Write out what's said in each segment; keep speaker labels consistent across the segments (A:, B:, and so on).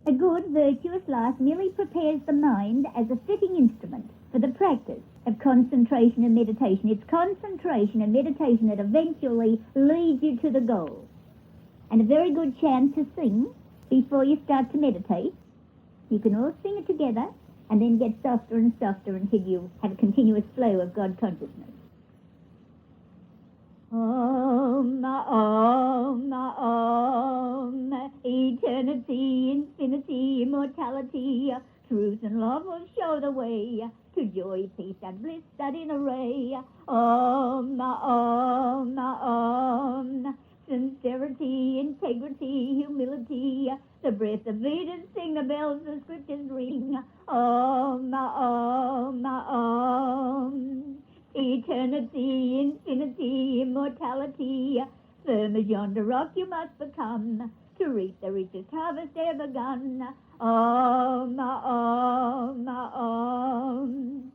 A: A good, virtuous life merely prepares the mind as a fitting instrument for the practice of concentration and meditation. It's concentration and meditation that eventually leads you to the goal. And a very good chant to sing before you start to meditate. You can all sing it together and then get softer and softer until you have a continuous flow of God consciousness. Om, Om, Om, eternity, infinity, immortality, truth and love will show the way to joy, peace, and bliss that in array. Om, Om, Om, sincerity, integrity, humility, the breath of Vedas sing, the bells, the scriptures ring. Om, Om, Om, eternity, infinity, immortality, firm as yonder rock you must become to reap the richest harvest ever begun. Om, Om, Om,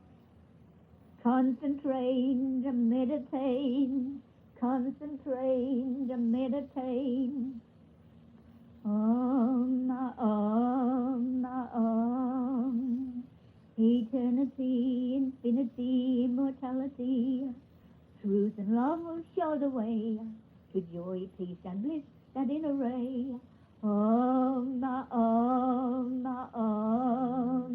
A: concentrate, meditate, concentrate, meditate. Om, Om, Om, eternity, infinity, immortality, truth and love will show the way to joy, peace, and bliss that in array. Om, Om, Om,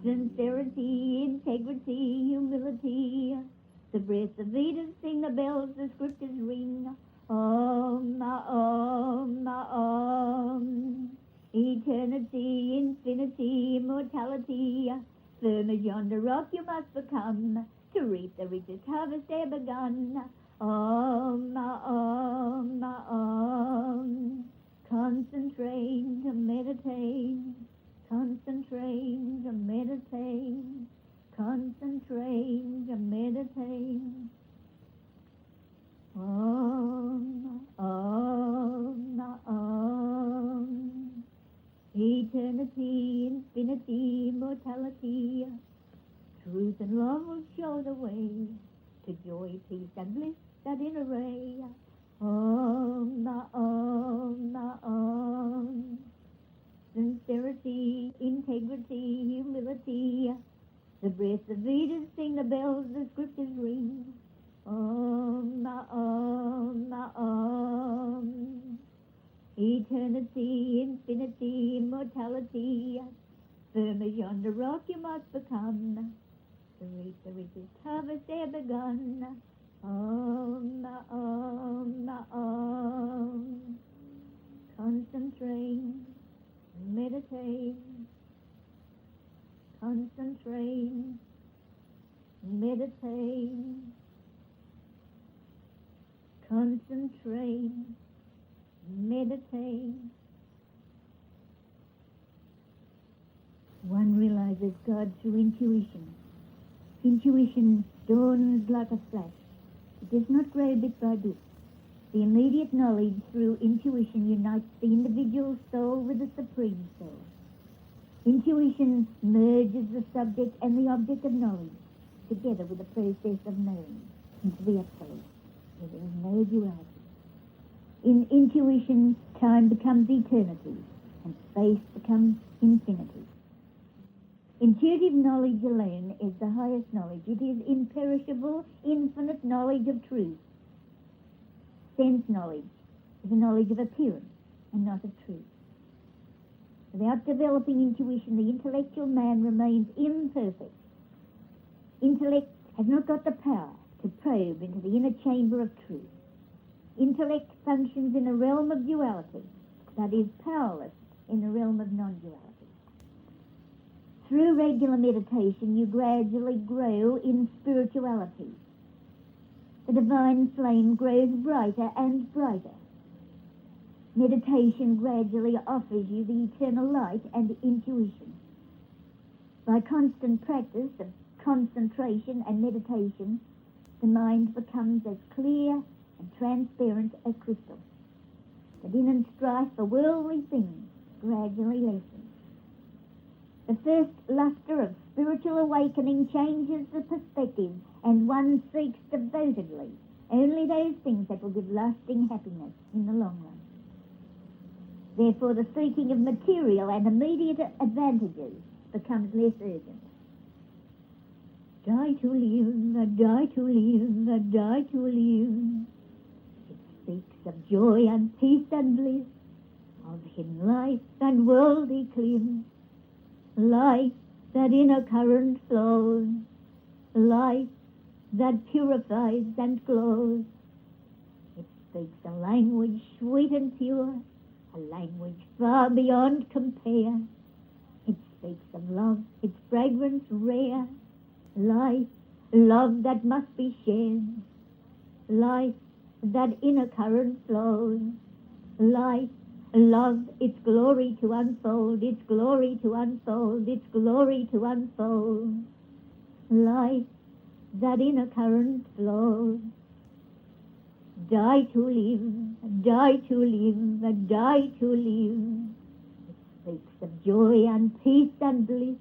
A: sincerity, integrity, humility, the breath of Vedas sing, the bells, the scriptures ring. Om, Om, Om, eternity, infinity, immortality, firm as yonder rock you must become to reap the richest harvest ever begun. Om, Om, Om, concentrate, meditate, concentrate, meditate, concentrate, meditate. Om, Om, Om, eternity, infinity, immortality, truth and love will show the way to joy, peace, and bliss that in array. Om, Om, Om, sincerity, integrity, humility, the breath of Vedas sing, the bells, the scriptures ring. Om, Om, Om, eternity, infinity, immortality, firm as yonder rock you must become to reap the richest harvest ever begun. Om, Om, Om, concentrate, meditate, concentrate, meditate, concentrate, meditate. One realizes God through intuition. Intuition dawns like a flash. It does not grow bit by bit. The immediate knowledge through intuition unites the individual soul with the Supreme Soul. Intuition merges the subject and the object of knowledge together with the process of knowing into the Absolute, where there is no duality. In intuition, time becomes eternity and space becomes infinity. Intuitive knowledge alone is the highest knowledge. It is imperishable, infinite knowledge of truth. Sense knowledge is a knowledge of appearance and not of truth. Without developing intuition, the intellectual man remains imperfect. Intellect has not got the power to probe into the inner chamber of truth. Intellect functions in a realm of duality, but is powerless in the realm of non-duality. Through regular meditation, you gradually grow in spirituality. The divine flame grows brighter and brighter. Meditation gradually offers you the eternal light and intuition. By constant practice of concentration and meditation, the mind becomes as clear and transparent as crystal. The din and strife for worldly things gradually lessens. The first lustre of spiritual awakening changes the perspective, and one seeks devotedly only those things that will give lasting happiness in the long run. Therefore the seeking of material and immediate advantages becomes less urgent. Die to live, die to live, die to live. It speaks of joy and peace and bliss, of hidden life and world eclipse, life that in a current flows, life that purifies and glows. It speaks a language sweet and pure, a language far beyond compare. It speaks of love, its fragrance rare, life, love that must be shared, life that in a current flows, life, love, its glory to unfold, its glory to unfold, its glory to unfold, life that in a current flows. Die to live, die to live, die to live. It speaks of joy and peace and bliss,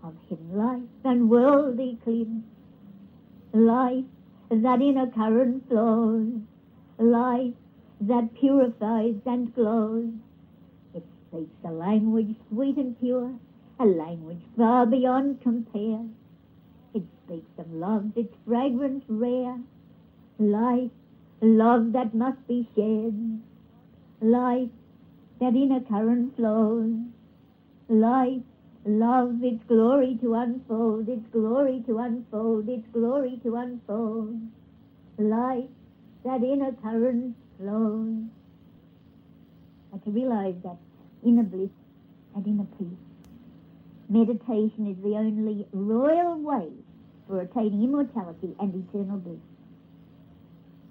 A: of hidden life and world eclipse, life that in a current flows, life that purifies and glows. It speaks a language sweet and pure, a language far beyond compare. It speaks of love, its fragrance rare, life, love that must be shared, life that in a current flows, life, love, its glory to unfold, its glory to unfold, its glory to unfold, life that in a current flows. But to realize that inner bliss and inner peace, meditation is the only royal way for attaining immortality and eternal bliss.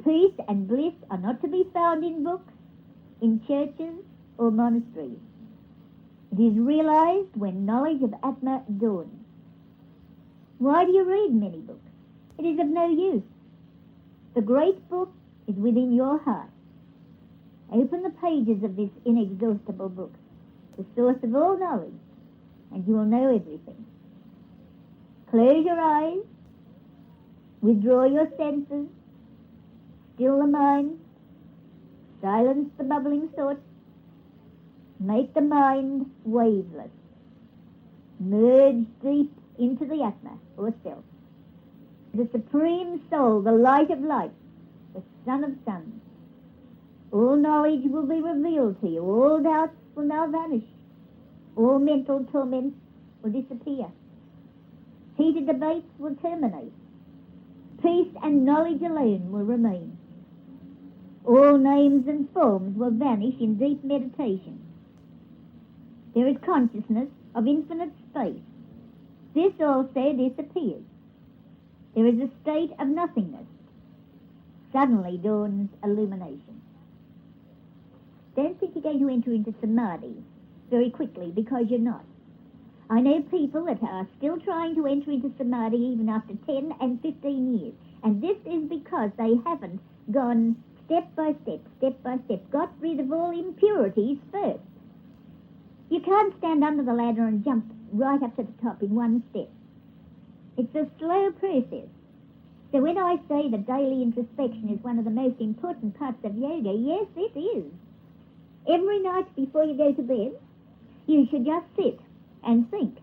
A: Peace and bliss are not to be found in books, in churches or monasteries. It is realized when knowledge of Atma dawns. Why do you read many books? It is of no use. The great book is within your heart. Open the pages of this inexhaustible book, the source of all knowledge, and you will know everything. Close your eyes, withdraw your senses, still the mind, silence the bubbling thoughts, make the mind waveless. Merge deep into the Atma, or self. The Supreme Soul, the light of light, the Son of suns. All knowledge will be revealed to you. All doubts will now vanish. All mental torments will disappear. Heated debates will terminate. Peace and knowledge alone will remain. All names and forms will vanish in deep meditation. There is consciousness of infinite space. This also disappears. There is a state of nothingness. Suddenly dawns illumination. Don't think you're going to enter into samadhi very quickly, because you're not. I know people that are still trying to enter into samadhi even after 10 and 15 years. And this is because they haven't gone step by step, got rid of all impurities first. You can't stand under the ladder and jump right up to the top in one step. It's a slow process. So when I say that daily introspection is one of the most important parts of yoga, yes, it is. Every night before you go to bed, you should just sit and think,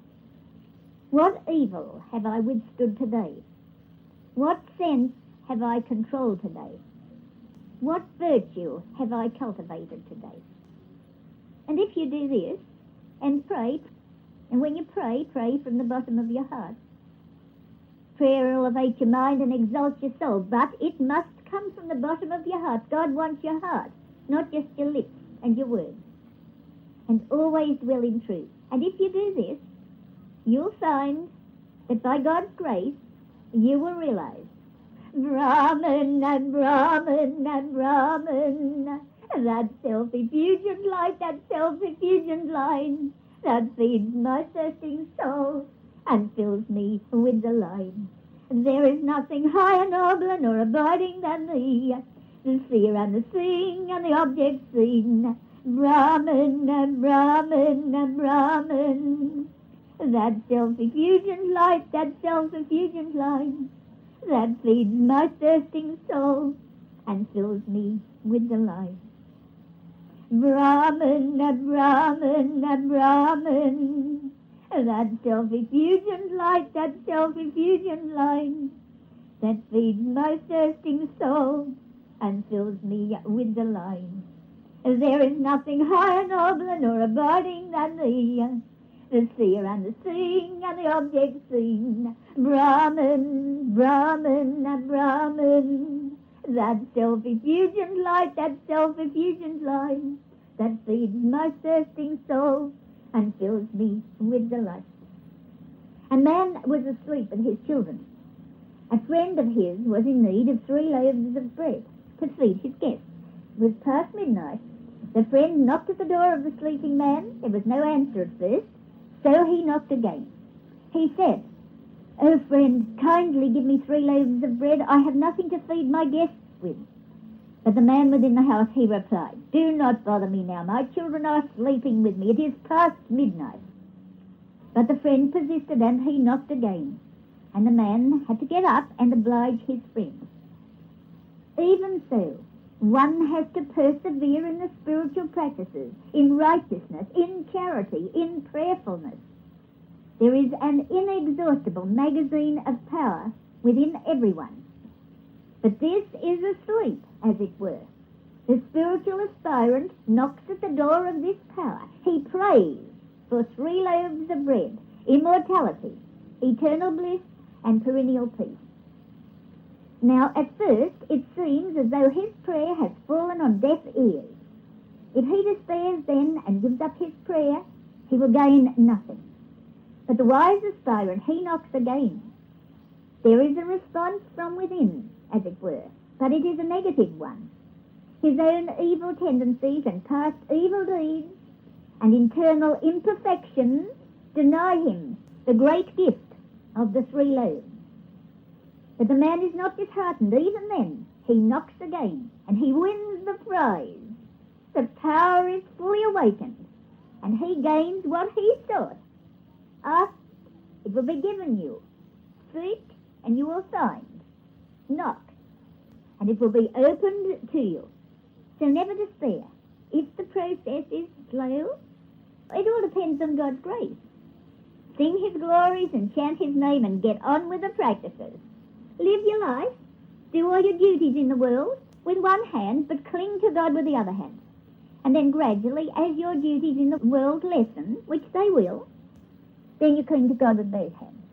A: what evil have I withstood today? What sense have I controlled today? What virtue have I cultivated today? And if you do this, and pray, and when you pray, pray from the bottom of your heart. Prayer elevates your mind and exalts your soul, but it must come from the bottom of your heart. God wants your heart, not just your lips and your words. And always dwell in truth. And if you do this, you'll find that by God's grace, you will realize Brahman and Brahman and Brahman, that self-effulgent light, that self-effulgent light, that feeds my thirsting soul and fills me with delight. There is nothing higher, nobler, nor abiding than thee, the seer and the seeing and the object seen. Brahman and Brahman and Brahman, that self-effulgent light, that self-effulgent light, that feeds my thirsting soul and fills me with delight. Brahman, Brahman, Brahman. That self-effulgent light, that self-effulgent light, that feeds my thirsting soul and fills me with delight. There is nothing higher, nobler, nor abiding than the seer and the seeing and the object seen. Brahman, Brahman, Brahman. That self-effulgent light, that self-effulgent light, that feeds my thirsting soul and fills me with delight. A man was asleep with his children. A friend of his was in need of 3 loaves of bread to feed his guests. It was past midnight. The friend knocked at the door of the sleeping man. There was no answer at first, so he knocked again. He said, "Oh, friend, kindly give me 3 loaves of bread. I have nothing to feed my guests with." But the man within the house, he replied, "Do not bother me now. My children are sleeping with me. It is past midnight." But the friend persisted, and he knocked again. And the man had to get up and oblige his friend. Even so, one has to persevere in the spiritual practices, in righteousness, in charity, in prayerfulness. There is an inexhaustible magazine of power within everyone. But this is asleep, as it were. The spiritual aspirant knocks at the door of this power. He prays for 3 loaves of bread, immortality, eternal bliss, and perennial peace. Now, at first, it seems as though his prayer has fallen on deaf ears. If he despairs then and gives up his prayer, he will gain nothing. But the wise aspirant, he knocks again. There is a response from within, as it were, but it is a negative one. His own evil tendencies and past evil deeds and internal imperfections deny him the great gift of the 3 loaves. But the man is not disheartened. Even then, he knocks again, and he wins the prize. The power is fully awakened, and he gains what he sought. Ask, it will be given you. Seek, and you will find. Knock, and it will be opened to you. So never despair. If the process is slow, it all depends on God's grace. Sing his glories and chant his name and get on with the practices. Live your life, do all your duties in the world with one hand, but cling to God with the other hand. And then gradually, as your duties in the world lessen, which they will, then you cling to God with both hands.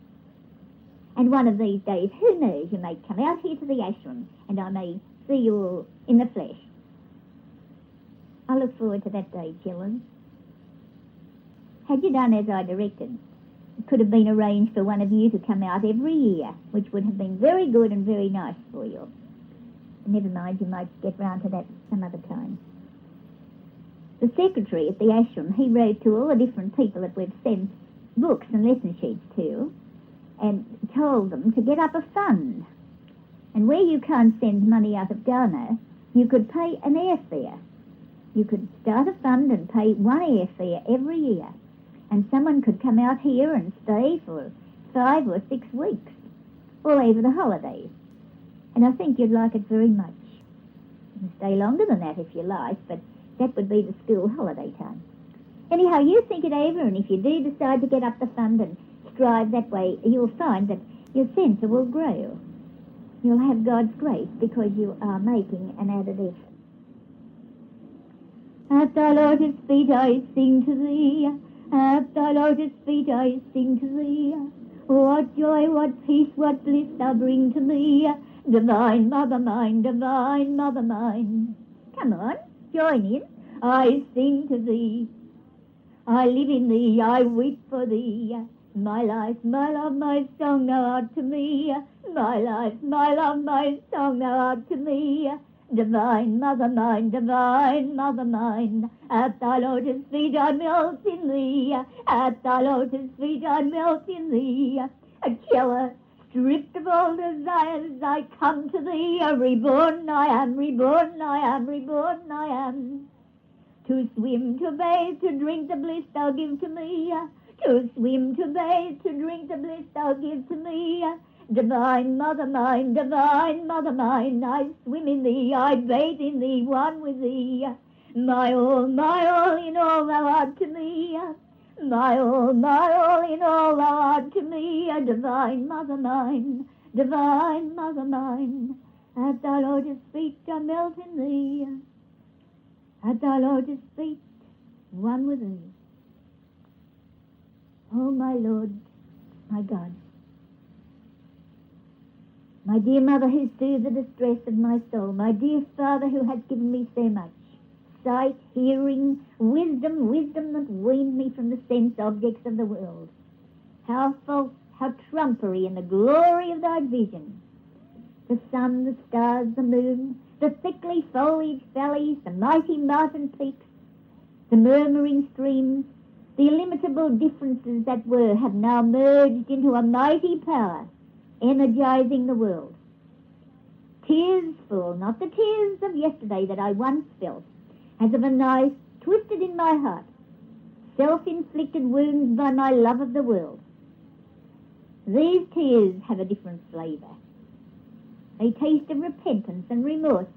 A: And one of these days, who knows, you may come out here to the ashram and I may see you all in the flesh. I look forward to that day, children. Had you done as I directed, it could have been arranged for one of you to come out every year, which would have been very good and very nice for you. Never mind, you might get round to that some other time. The secretary at the ashram, he wrote to all the different people that we've sent books and lesson sheets to and told them to get up a fund. And where you can't send money out of Ghana, you could pay an airfare. You could start a fund and pay 1 airfare every year. And someone could come out here and stay for 5 or 6 weeks, all over the holidays. And I think you'd like it very much. You can stay longer than that if you like, but that would be the school holiday time. Anyhow, you think it over, and if you do decide to get up the fund and strive that way, you'll find that your centre will grow. You'll have God's grace because you are making an added effort. At thy lotus feet I sing to thee. At thy lotus feet I sing to thee. What joy, what peace, what bliss thou bring to me. Divine Mother mine, divine Mother mine. Come on, join in. I sing to thee. I live in thee, I weep for thee. My life, my love, my song thou art to me. My life, my love, my song thou art to me. Divine Mother mine, divine Mother mine, at thy lotus feet I melt in thee, at thy lotus feet I melt in thee. A killer, stripped of all desires, I come to thee, reborn I am, reborn I am, reborn I am. To swim, to bathe, to drink the bliss thou give to me, to swim, to bathe, to drink the bliss thou give to me. Divine Mother mine, I swim in thee, I bathe in thee, one with thee. My all in all thou art to me. My all in all thou art to me. A divine mother mine, divine mother mine. At thy lotus feet I melt in thee. At thy lotus feet, one with thee. Oh, my Lord, my God, my dear mother who soothed the distress of my soul, my dear Father who has given me so much, sight, hearing, wisdom that weaned me from the sense objects of the world. How false, how trumpery in the glory of thy vision. The sun, the stars, the moon, the thickly foliaged valleys, the mighty mountain peaks, the murmuring streams, the illimitable differences that were have now merged into a mighty power, energizing the world. Tears fall, not the tears of yesterday that I once felt, as of a knife twisted in my heart, self-inflicted wounds by my love of the world. These tears have a different flavour. They taste of repentance and remorse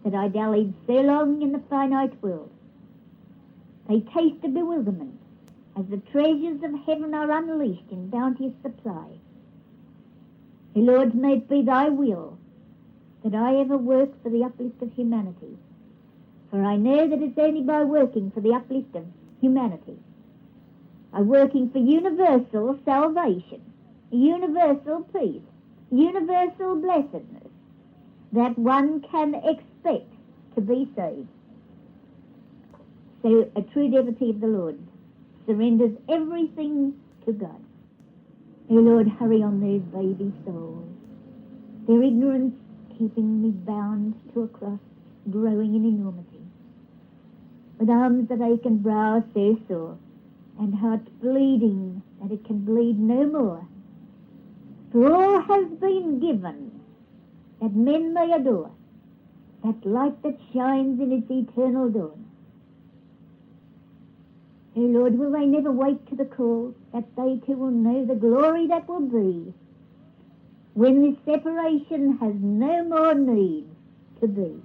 A: that I dallied so long in the finite world. They taste of bewilderment as the treasures of heaven are unleashed in bounteous supply. O Lord, may it be thy will that I ever work for the uplift of humanity. For I know that it's only by working for the uplift of humanity, by working for universal salvation, universal peace, universal blessedness, that one can expect to be saved. So a true devotee of the Lord surrenders everything to God. O Lord, hurry on those baby souls, their ignorance keeping me bound to a cross, growing in enormity, with arms that ache and brow so sore, and heart bleeding that it can bleed no more. For all has been given that men may adore, that light that shines in its eternal dawn. O Lord, will they never wake to the call, that they too will know the glory that will be, when this separation has no more need to be.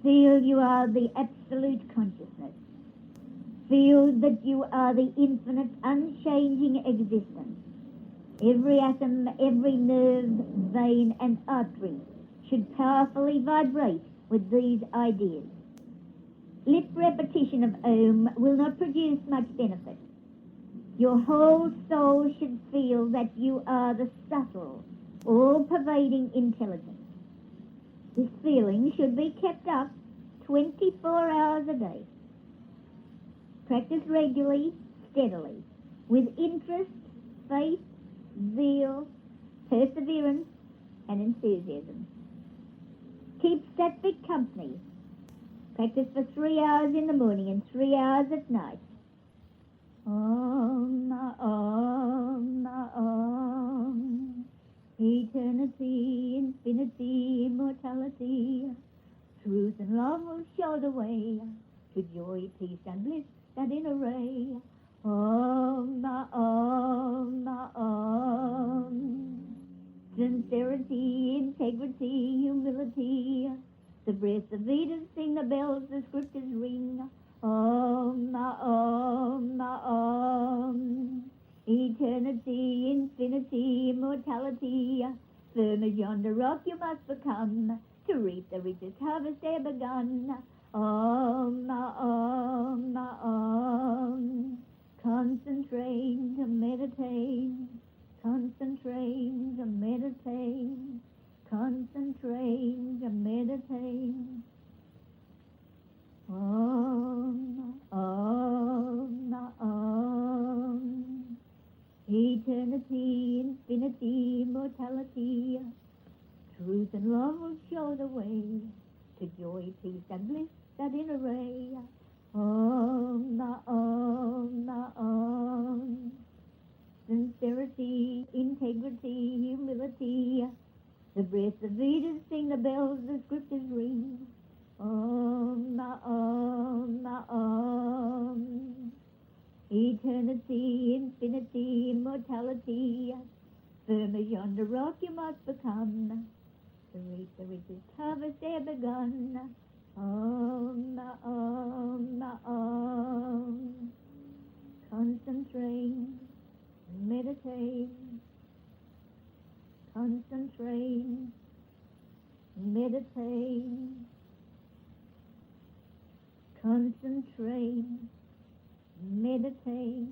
A: Feel you are the absolute consciousness. Feel that you are the infinite, unchanging existence. Every atom, every nerve, vein and artery should powerfully vibrate with these ideas. Lip repetition of Om will not produce much benefit. Your whole soul should feel that you are the subtle, all-pervading intelligence. This feeling should be kept up 24 hours a day. Practice regularly, steadily, with interest, faith, zeal, perseverance, and enthusiasm. Keep sattvic company. Practice for 3 hours in the morning and 3 hours at night. Om, Om, Om. Eternity, infinity, immortality. Truth and love will show the way to joy, peace, and bliss that in array. Om, Om, Om. Sincerity, integrity, humility. The breath of Vedas sing, the bells, the scriptures ring. Om, Om, Om. Eternity, infinity, immortality. Firm as yonder rock you must become to reap the richest harvest e'er begun. Om, Om, Om. Concentrate, meditate. Concentrate, meditate. Concentrate, meditate. Om, Om, Om. Eternity, infinity, immortality. Truth and love will show the way to joy, peace, and bliss that in array. Om, Om, Om. Sincerity, integrity, humility. The breath of Vedas sing, the bells, the scriptures ring. Om, Om, Om. Eternity, infinity, immortality. Firm as yonder rock you must become, to reach the richest harvest e'er begun. Om, Om, Om. Concentrate, meditate, concentrate, meditate, concentrate, meditate,